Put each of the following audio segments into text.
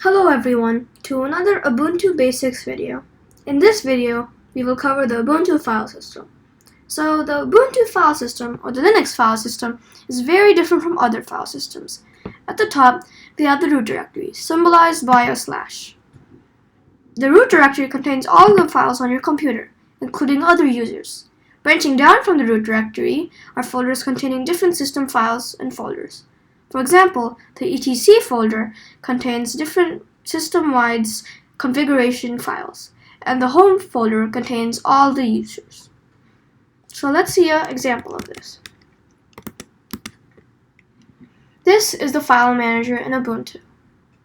Hello everyone to another Ubuntu Basics video. In this video, we will cover the Ubuntu file system. So the Ubuntu file system, or the Linux file system, is very different from other file systems. At the top, we have the root directory, symbolized by a slash. The root directory contains all the files on your computer, including other users. Branching down from the root directory are folders containing different system files and folders. For example, the etc folder contains different system-wide configuration files, and the home folder contains all the users. So let's see an example of this. This is the file manager in Ubuntu.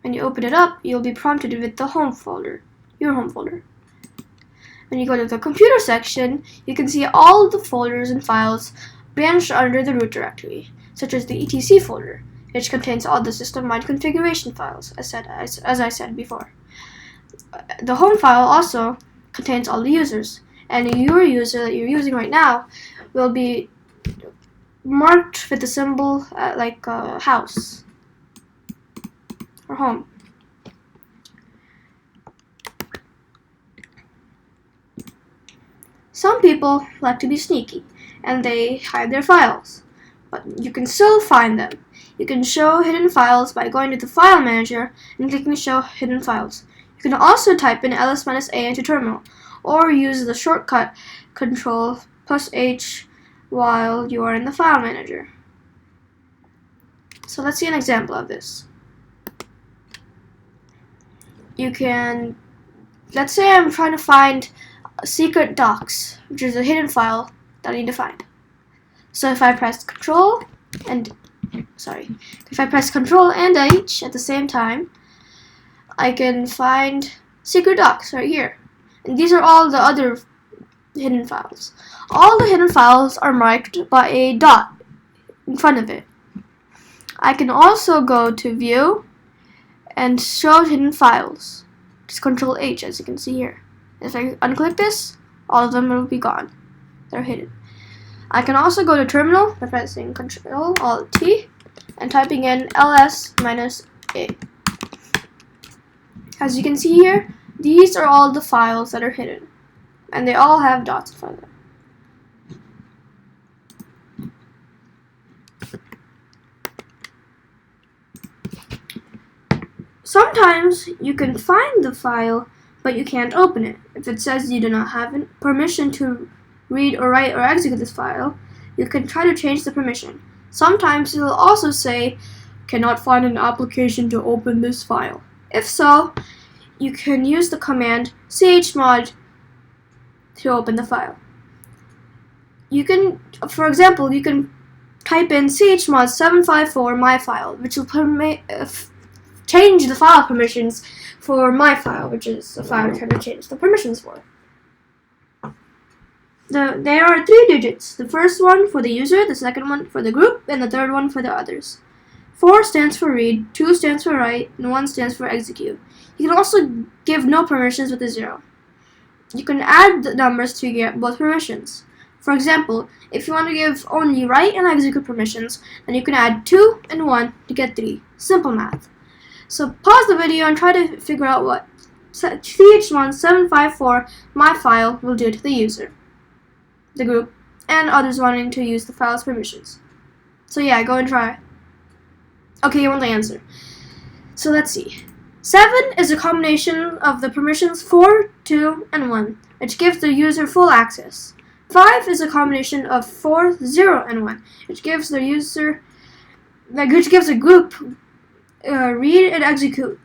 When you open it up, you'll be prompted with the home folder, your home folder. When you go to the computer section, you can see all the folders and files branched under the root directory, such as the etc folder, which contains all the system-wide configuration files, as I said before. The home file also contains all the users, and your user that you're using right now will be marked with the symbol like house or home. Some people like to be sneaky, and they hide their files, but you can still find them. You can show hidden files by going to the File Manager and clicking Show Hidden Files. You can also type in ls-a into terminal, or use the shortcut Ctrl+H while you are in the File Manager. So let's see an example of this. Let's say I'm trying to find secret docs, which is a hidden file that I need to find. So if I press Control and H at the same time, I can find secret docs right here. And these are all the other hidden files. All the hidden files are marked by a dot in front of it. I can also go to View and Show Hidden Files. Just Control H, as you can see here. If I unclick this, all of them will be gone. They're hidden. I can also go to Terminal by pressing Ctrl-Alt-T and typing in ls-a. As you can see here, these are all the files that are hidden, and they all have dots in front of them. Sometimes you can find the file, but you can't open it. If it says you do not have permission to read or write or execute this file, you can try to change the permission. Sometimes it will also say, cannot find an application to open this file. If so, you can use the command chmod to open the file. For example, you can type in chmod 754 myfile, which will change the file permissions for my file, which is the file I'm trying to change the permissions for. There are 3 digits. The first one for the user, the second one for the group, and the third one for the others. 4 stands for read, 2 stands for write, and 1 stands for execute. You can also give no permissions with a 0. You can add the numbers to get both permissions. For example, if you want to give only write and execute permissions, then you can add 2 and 1 to get 3. Simple math. So pause the video and try to figure out what chmod 754 myfile will do to the user, the group, and others wanting to use the file's permissions. So yeah, go and try. Okay, you want the answer. So let's see. 7 is a combination of the permissions 4, 2, and 1, which gives the user full access. 5 is a combination of 4, 0, and 1, which gives the group read and execute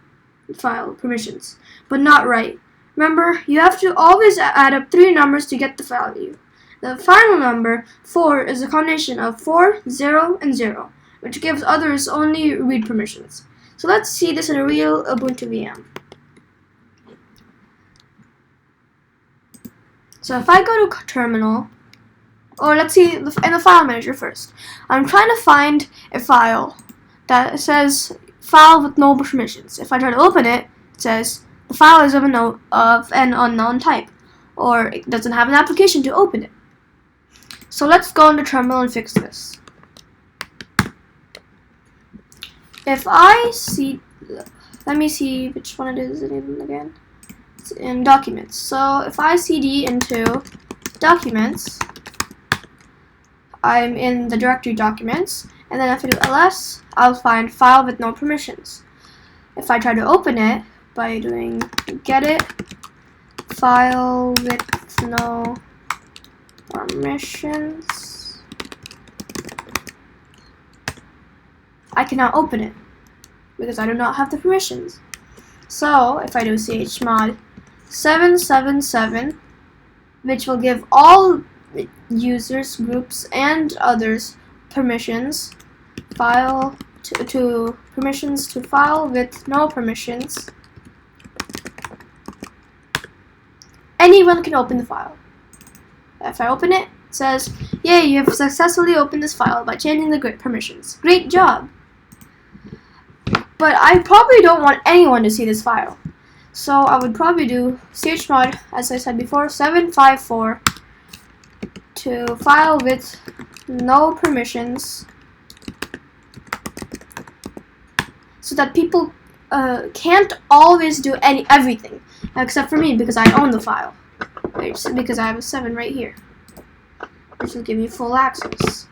file permissions, but not write. Remember, you have to always add up 3 numbers to get the value. The final number, 4, is a combination of 4, 0, and 0, which gives others only read permissions. So let's see this in a real Ubuntu VM. So if I go to Terminal, or let's see in the File Manager first. I'm trying to find a file that says file with no permissions. If I try to open it, it says the file is of an unknown type, or it doesn't have an application to open it. So let's go into Terminal and fix this. If I see let me see which one it is again. It's in documents. So if I cd into documents, I'm in the directory documents, and then if I do ls, I'll find file with no permissions. If I try to open it by doing gedit file with no permissions, I cannot open it because I do not have the permissions. So if I do chmod 777, which will give all users, groups, and others permissions, file to permissions to file with no permissions, anyone can open the file. If I open it, it says, "Yay, you have successfully opened this file by changing the grid permissions. Great job." But I probably don't want anyone to see this file. So I would probably do chmod, as I said before, 754 to file with no permissions, so that people can't always do everything, except for me because I own the file. Because I have a 7 right here, which will give me full access.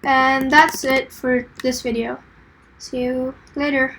And that's it for this video. See you later.